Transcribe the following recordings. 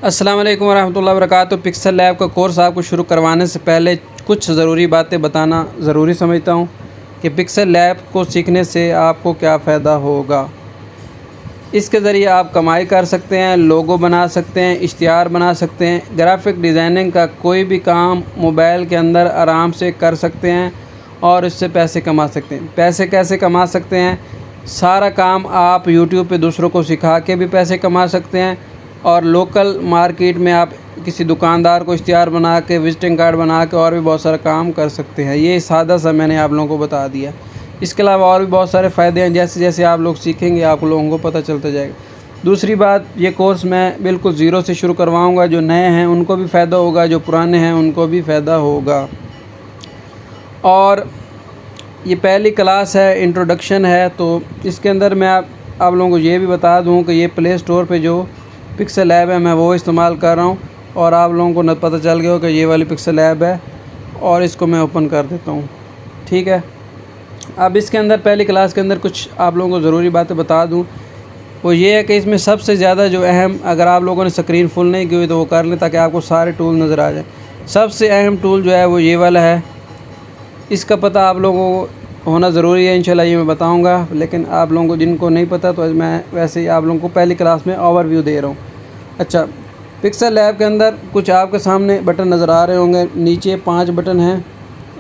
अस्सलाम वालेकुम वरहमतुल्लाहि वबरकातुहू। पिक्सल लैब का कोर्स आपको शुरू करवाने से पहले कुछ ज़रूरी बातें बताना ज़रूरी समझता हूँ कि पिक्सल लैब को सीखने से आपको क्या फ़ायदा होगा। इसके ज़रिए आप कमाई कर सकते हैं, लोगो बना सकते हैं, इश्तिहार बना सकते हैं, ग्राफिक डिज़ाइनिंग का कोई भी काम मोबाइल के अंदर आराम से कर सकते हैं और इससे पैसे कमा सकते हैं। पैसे कैसे कमा सकते हैं? सारा काम आप यूट्यूब पे दूसरों को सिखा के भी पैसे कमा सकते हैं और लोकल मार्केट में आप किसी दुकानदार को इश्तिहार बना के, विजिटिंग कार्ड बना के और भी बहुत सारा काम कर सकते हैं। ये सादा सा मैंने आप लोगों को बता दिया। इसके अलावा और भी बहुत सारे फ़ायदे हैं, जैसे जैसे आप लोग सीखेंगे आप लोगों को पता चलता जाएगा। दूसरी बात, ये कोर्स मैं बिल्कुल ज़ीरो से शुरू करवाऊँगा। जो नए हैं उनको भी फ़ायदा होगा, जो पुराने हैं उनको भी फ़ायदा होगा। और ये पहली क्लास है, इंट्रोडक्शन है, तो इसके अंदर मैं आप लोगों को ये भी बता दूँ कि ये प्ले स्टोर पे जो पिक्सल लैब है मैं वो इस्तेमाल कर रहा हूँ और आप लोगों को न पता चल गया हो कि ये वाली पिक्सल लैब है। और इसको मैं ओपन कर देता हूँ, ठीक है। अब इसके अंदर पहली क्लास के अंदर कुछ आप लोगों को ज़रूरी बातें बता दूँ, वो ये है कि इसमें सबसे ज़्यादा जो अहम, अगर आप लोगों ने स्क्रीन फुल नहीं की हुई तो वो कर लें ताकि आपको सारे टूल नज़र आ जाए। सबसे अहम टूल जो है वो ये वाला है। इसका पता आप लोगों को होना ज़रूरी है, इंशाल्लाह ये मैं बताऊंगा। लेकिन आप लोगों को जिनको नहीं पता तो मैं वैसे ही आप लोगों को पहली क्लास में ओवरव्यू दे रहा हूँ। अच्छा, पिक्सल लैब के अंदर कुछ आपके सामने बटन नज़र आ रहे होंगे। नीचे 5 बटन हैं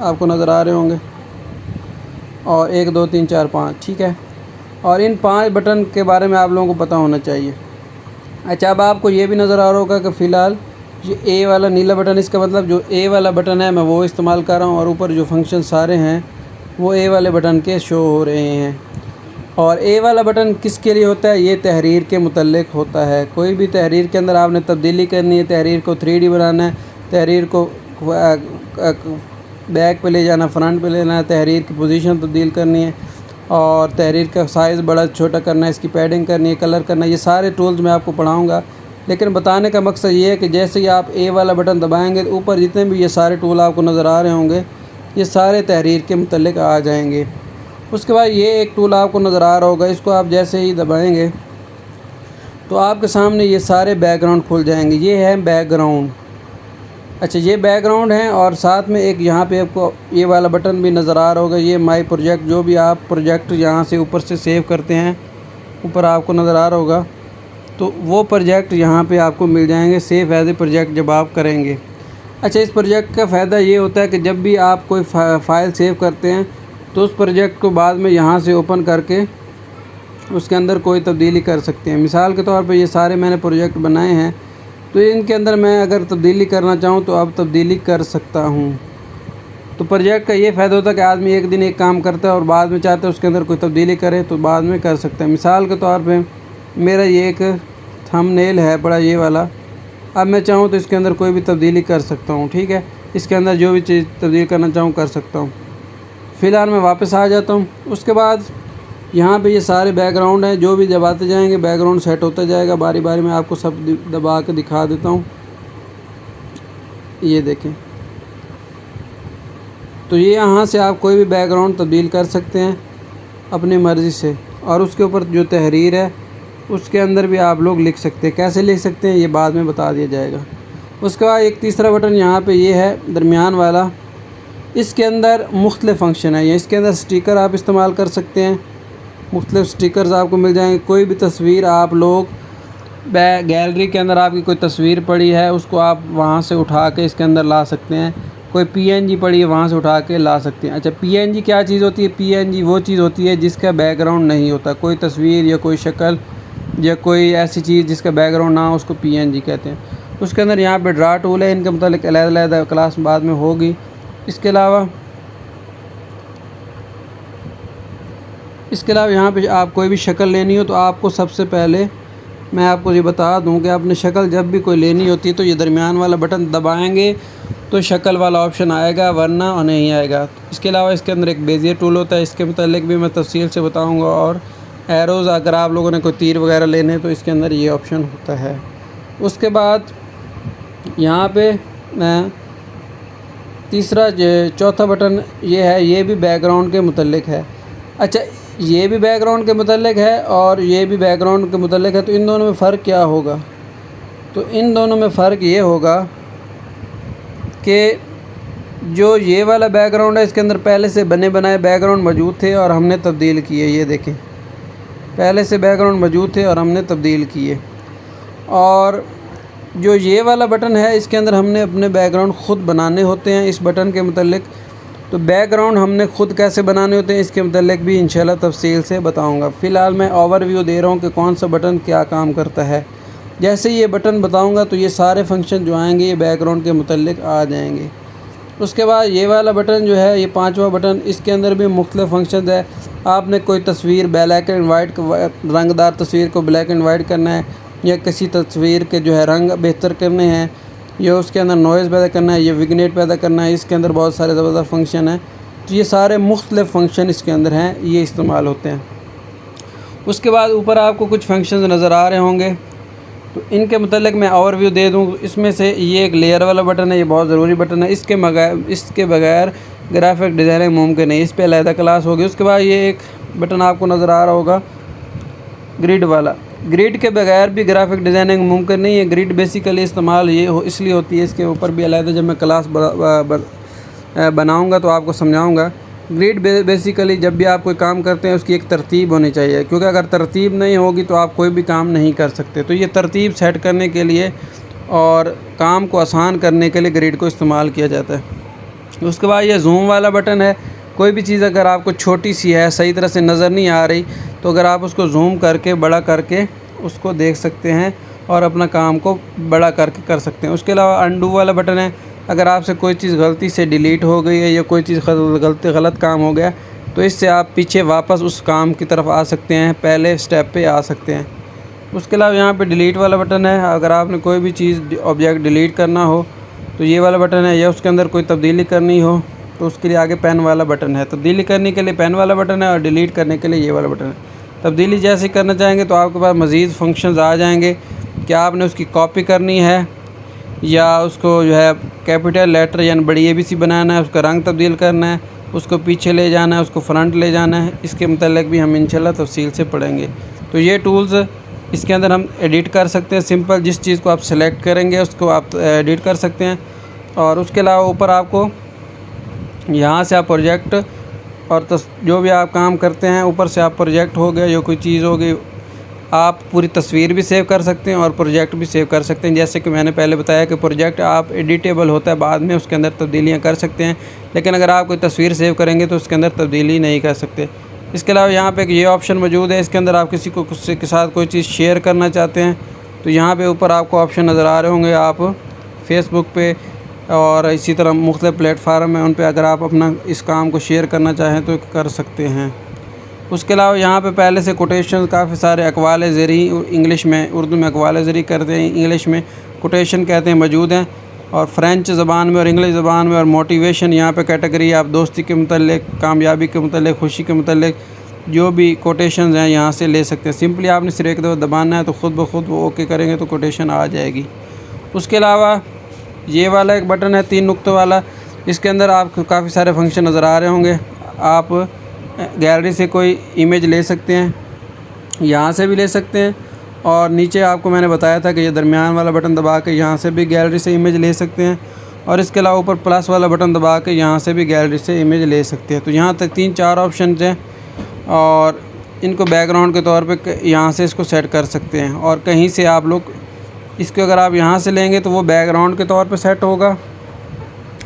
आपको नज़र आ रहे होंगे, और 1 2 3 4 5, ठीक है। और इन 5 बटन के बारे में आप लोगों को पता होना चाहिए। अच्छा, अब आपको ये भी नज़र आ रहा होगा कि फ़िलहाल ये ए वाला नीला बटन, इसका मतलब जो ए वाला बटन है मैं वो इस्तेमाल कर रहा हूँ और ऊपर जो फंक्शन सारे हैं वो ए वाले बटन के शो हो रहे हैं। और ए वाला बटन किसके लिए होता है? ये तहरीर के मुतल्लिक होता है। कोई भी तहरीर के अंदर आपने तब्दीली करनी है, तहरीर को 3D बनाना है, तहरीर को बैक पे ले जाना, फ्रंट पे लेना है, तहरीर की पोजीशन तब्दील करनी है और तहरीर का साइज़ बड़ा छोटा करना है, इसकी पैडिंग करनी है, कलर करना है, ये सारे टूल्स मैं आपको पढ़ाऊँगा। लेकिन बताने का मकसद ये है कि जैसे ही आप ए वाला बटन दबाएँगे तो ऊपर जितने भी ये सारे टूल आपको नज़र आ रहे होंगे ये सारे तहरीर के मुतल्लिक आ जाएंगे। उसके बाद ये एक टूल आपको नज़र आ रहा होगा, इसको आप जैसे ही दबाएंगे तो आपके सामने ये सारे बैकग्राउंड खुल जाएंगे। ये है बैकग्राउंड। अच्छा, ये बैकग्राउंड है और साथ में एक यहाँ पे आपको ये वाला बटन भी नज़र आ रहा होगा। ये माई प्रोजेक्ट, जो भी आप प्रोजेक्ट यहाँ से ऊपर से सेव करते हैं, ऊपर आपको नज़र आ रहा होगा, तो वो प्रोजेक्ट यहाँ पे आपको मिल जाएंगे सेव एज ए प्रोजेक्ट जब आप करेंगे। अच्छा, इस प्रोजेक्ट का फ़ायदा ये होता है कि जब भी आप कोई फ़ाइल सेव करते हैं तो उस प्रोजेक्ट को बाद में यहाँ से ओपन करके उसके अंदर कोई तब्दीली कर सकते हैं। मिसाल के तौर पे ये सारे मैंने प्रोजेक्ट बनाए हैं, तो इनके अंदर मैं अगर तब्दीली करना चाहूँ तो अब तब्दीली कर सकता हूँ। तो प्रोजेक्ट का ये फ़ायदा होता है कि आदमी एक दिन एक काम करता है और बाद में चाहता है उसके अंदर कोई तब्दीली करे तो बाद में कर सकता है। मिसाल के तौर पर मेरा ये एक थंबनेल है बड़ा ये वाला, अब मैं चाहूँ तो इसके अंदर कोई भी तब्दीली कर सकता हूँ, ठीक है। इसके अंदर जो भी चीज़ तब्दील करना चाहूँ कर सकता हूँ। फ़िलहाल मैं वापस आ जाता हूँ। उसके बाद यहाँ पे ये सारे बैकग्राउंड हैं, जो भी दबाते जाएंगे बैकग्राउंड सेट होता जाएगा। बारी बारी में आपको सब दबा के दिखा देता हूँ। ये देखें, तो ये यहाँ से आप कोई भी बैकग्राउंड तब्दील कर सकते हैं अपनी मर्ज़ी से, और उसके ऊपर जो तहरीर है उसके अंदर भी आप लोग लिख सकते हैं। कैसे लिख सकते हैं ये बाद में बता दिया जाएगा। उसके बाद एक तीसरा बटन यहाँ पे ये है दरमियान वाला, इसके अंदर मुख्तलिफ़ फ़ंक्शन है। इसके अंदर स्टिकर आप इस्तेमाल कर सकते हैं, मुख्तलिफ़ स्टिकर्स आपको मिल जाएंगे। कोई भी तस्वीर आप लोग गैलरी के अंदर आपकी कोई तस्वीर पड़ी है उसको आप वहाँ से उठा के इसके अंदर ला सकते हैं। कोई PNG पड़ी है वहाँ से उठा के ला सकते हैं। अच्छा, PNG क्या चीज़ होती है? PNG वो चीज़ होती है जिसका बैकग्राउंड नहीं होता। कोई तस्वीर या कोई शक्ल या कोई ऐसी चीज़ जिसका बैकग्राउंड ना हो उसको PNG कहते हैं। उसके अंदर यहाँ पे ड्रा टूल है, इनके मतलब अलग-अलग क्लास बाद में होगी। इसके अलावा यहाँ पे आप कोई भी शक्ल लेनी हो तो आपको सबसे पहले मैं आपको ये बता दूं कि आपने शक्ल जब भी कोई लेनी होती है तो ये दरमियान वाला बटन दबाएंगे तो शक्ल वाला ऑप्शन आएगा, वरना और नहीं आएगा। इसके अलावा इसके अंदर एक बेजियर टूल होता है, इसके मतलब भी मैं तफसील से बताऊँगा। और एरोज़, अगर आप लोगों ने कोई तीर वगैरह लेने तो इसके अंदर ये ऑप्शन होता है। उसके बाद यहाँ पे मैं तीसरा चौथा बटन ये है, ये भी बैकग्राउंड के मुतल्लिक है। अच्छा, ये भी बैकग्राउंड के मुतल्लिक है और ये भी बैकग्राउंड के मुतल्लिक है, तो इन दोनों में फ़र्क क्या होगा? तो इन दोनों में फ़र्क ये होगा कि जो ये वाला बैकग्राउंड है इसके अंदर पहले से बने बनाए बैकग्राउंड मौजूद थे और हमने तब्दील किए। ये देखें, पहले से बैकग्राउंड मौजूद थे और हमने तब्दील किए। और जो ये वाला बटन है इसके अंदर हमने अपने बैकग्राउंड ख़ुद बनाने होते हैं। इस बटन के मतलब तो बैकग्राउंड हमने ख़ुद कैसे बनाने होते हैं इसके मतलब भी इंशाल्लाह तफसील से बताऊंगा। फ़िलहाल मैं ओवरव्यू दे रहा हूँ कि कौन सा बटन क्या काम करता है। जैसे ये बटन बताऊंगा तो ये सारे फंक्शन जो आएंगे ये बैकग्राउंड के मतलब आ जाएंगे। उसके बाद ये वाला बटन जो है, ये पांचवा बटन, इसके अंदर भी मुख्तलिफ फंक्शन है। आपने कोई तस्वीर ब्लैक एंड वाइट, रंगदार तस्वीर को ब्लैक एंड वाइट करना है, या किसी तस्वीर के जो है रंग बेहतर करने हैं, या उसके अंदर नॉइज़ पैदा करना है, या विग्नेट पैदा करना है। इसके अंदर बहुत सारे ज़बरदस्त फंक्शन हैं। तो ये सारे मुख्तलिफ फंक्शन इसके अंदर हैं, ये इस्तेमाल होते हैं। उसके बाद ऊपर आपको कुछ फंक्शन नज़र आ रहे होंगे, तो इनके मतलब मैं ओवरव्यू दे दूं। इसमें से ये एक लेयर वाला बटन है, ये बहुत ज़रूरी बटन है। इसके बगैर ग्राफिक डिज़ाइनिंग मुमकिन नहीं, इस पर अलहदा क्लास होगी। उसके बाद ये एक बटन आपको नज़र आ रहा होगा ग्रिड वाला। ग्रिड के बगैर भी ग्राफिक डिज़ाइनिंग मुमकिन नहीं है। ग्रिड बेसिकली इस्तेमाल इसलिए होती है, इसके ऊपर भी अलहदा जब मैं क्लास बनाऊँगा तो आपको समझाऊँगा। ग्रिड बेसिकली जब भी आप कोई काम करते हैं उसकी एक तरतीब होनी चाहिए, क्योंकि अगर तरतीब नहीं होगी तो आप कोई भी काम नहीं कर सकते। तो ये तरतीब सेट करने के लिए और काम को आसान करने के लिए ग्रिड को इस्तेमाल किया जाता है। उसके बाद ये जूम वाला बटन है। कोई भी चीज़ अगर आपको छोटी सी है, सही तरह से नज़र नहीं आ रही, तो अगर आप उसको जूम करके बड़ा करके उसको देख सकते हैं और अपना काम को बड़ा करके कर सकते हैं। उसके अलावा अंडू वाला बटन है। अगर आपसे कोई चीज़ गलती से डिलीट हो गई है या कोई चीज़ गलत काम हो गया, तो इससे आप पीछे वापस उस काम की तरफ आ सकते हैं, पहले स्टेप पे आ सकते हैं। उसके अलावा यहाँ पे डिलीट वाला बटन है। अगर आपने कोई भी चीज़ ऑब्जेक्ट डिलीट करना हो तो ये वाला बटन है, या उसके अंदर कोई तब्दीली करनी हो तो उसके लिए आगे पेन वाला बटन है। तब्दीली करने के लिए पेन वाला बटन है और डिलीट करने के लिए ये वाला बटन है। तब्दीली जैसे करना चाहेंगे तो आपके पास मज़ीद फंक्शंस आ जाएंगे कि आपने उसकी कॉपी करनी है, या उसको जो है कैपिटल लेटर यानी बड़ी ABC बनाना है, उसका रंग तब्दील करना है, उसको पीछे ले जाना है, उसको फ्रंट ले जाना है। इसके मतलब भी हम इंशाल्लाह तफसील से पढ़ेंगे। तो ये टूल्स इसके अंदर हम एडिट कर सकते हैं। सिंपल जिस चीज़ को आप सेलेक्ट करेंगे उसको आप एडिट कर सकते हैं। और उसके अलावा ऊपर आपको यहाँ से आप प्रोजेक्ट और जो भी आप काम करते हैं ऊपर से आप प्रोजेक्ट हो गया या कोई चीज़ हो गई, आप पूरी तस्वीर भी सेव कर सकते हैं और प्रोजेक्ट भी सेव कर सकते हैं। जैसे कि मैंने पहले बताया कि प्रोजेक्ट आप एडिटेबल होता है, बाद में उसके अंदर तब्दीलियाँ कर सकते हैं, लेकिन अगर आप कोई तस्वीर सेव करेंगे तो उसके अंदर तब्दीली नहीं कर सकते। इसके अलावा यहाँ पे ये ऑप्शन मौजूद है, इसके अंदर आप किसी को के साथ कोई चीज़ शेयर करना चाहते हैं तो यहाँ पे ऊपर आपको ऑप्शन नज़र आ रहे होंगे। आप फेसबुक पे और इसी तरह मुख्तलिफ प्लेटफार्म है, उन पे अगर आप अपना इस काम को शेयर करना चाहें तो कर सकते हैं। उसके अलावा यहाँ पे पहले से कोटेशन काफ़ी सारे अक़वाल ज़री इंग्लिश में, उर्दू में अक़वाल ज़री करते हैं, इंग्लिश में कोटेशन कहते हैं, मौजूद हैं। और फ़्रेंच ज़बान में और इंग्लिश ज़बान में। और मोटिवेशन यहाँ पे कैटेगरी, आप दोस्ती के मुतल्लिक़, कामयाबी के मुतल्लिक़, खुशी के मुतल्लिक़ जो भी कोटेशंस हैं यहाँ से ले सकते हैं। सिंपली आपने सिर्फ एक दफ़ा दबाना है तो ख़ुद ब खुद वो ओके करेंगे तो कोटेशन आ जाएगी। उसके अलावा ये वाला एक बटन है 3 नुक्तों वाला, इसके अंदर आपको काफ़ी सारे फंक्शन नज़र आ रहे होंगे। आप गैलरी से कोई इमेज ले सकते हैं, यहाँ से भी ले सकते हैं, और नीचे आपको मैंने बताया था कि ये दरमियान वाला बटन दबा के यहाँ से भी गैलरी से इमेज ले सकते हैं। और इसके अलावा ऊपर प्लस वाला बटन दबा के यहाँ से भी गैलरी से इमेज ले सकते हैं। तो यहाँ तक 3-4 ऑप्शन हैं और इनको बैकग्राउंड के तौर पे यहाँ से इसको सेट कर सकते हैं। और कहीं से आप लोग इसको अगर आप यहाँ से लेंगे तो वो बैकग्राउंड के तौर पे सेट होगा,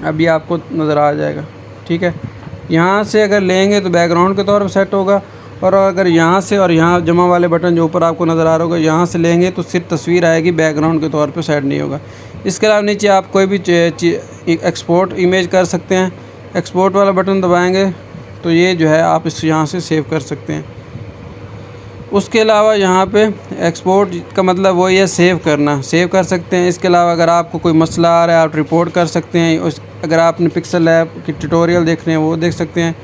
अभी आपको नज़र आ जाएगा, ठीक है। यहाँ से अगर लेंगे तो बैकग्राउंड के तौर पे सेट होगा, और अगर यहाँ से और यहाँ जमा वाले बटन जो ऊपर आपको नज़र आ रहा होगा यहाँ से लेंगे तो सिर्फ तस्वीर आएगी, बैकग्राउंड के तौर पे सेट नहीं होगा। इसके अलावा नीचे आप कोई भी एक्सपोर्ट इमेज कर सकते हैं। एक्सपोर्ट वाला बटन दबाएंगे तो ये जो है आप इस यहाँ से सेव कर सकते हैं। उसके अलावा यहाँ पे एक्सपोर्ट का मतलब वही है सेव करना, सेव कर सकते हैं। इसके अलावा अगर आपको कोई मसला आ रहा है आप रिपोर्ट कर सकते हैं। अगर आपने पिक्सल लैब की ट्यूटोरियल देखने हैं वो देख सकते हैं।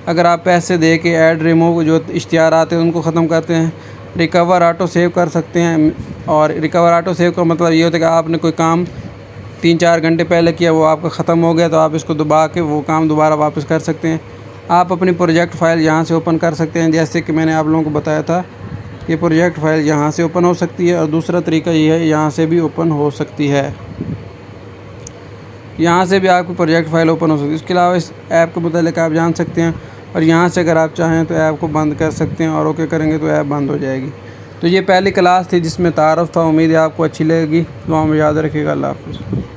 अगर आप पैसे दे के ऐड रिमूव जो इश्तिहार आते हैं उनको ख़त्म करते हैं। रिकवर ऑटो सेव कर सकते हैं, और रिकवर ऑटो सेव का मतलब ये होता है कि आपने कोई काम 3-4 घंटे पहले किया, वो आपका ख़त्म हो गया तो आप इसको दबा के वो काम दोबारा वापस कर सकते हैं। आप अपनी प्रोजेक्ट फ़ाइल यहाँ से ओपन कर सकते हैं, जैसे कि मैंने आप लोगों को बताया था ये प्रोजेक्ट फ़ाइल यहाँ से ओपन हो सकती है और दूसरा तरीका ये है यहाँ से भी ओपन हो सकती है। यहाँ से भी आपकी प्रोजेक्ट फ़ाइल ओपन हो सकती है। इसके अलावा इस ऐप के मुतालिक आप जान सकते हैं और यहाँ से अगर आप चाहें तो ऐप को बंद कर सकते हैं और ओके करेंगे तो ऐप बंद हो जाएगी। तो ये पहली क्लास थी जिसमें तारुफ़ था। उम्मीद है आपको अच्छी लगेगी। दुआ में याद रखिएगा। अल्लाह हाफ़िज़।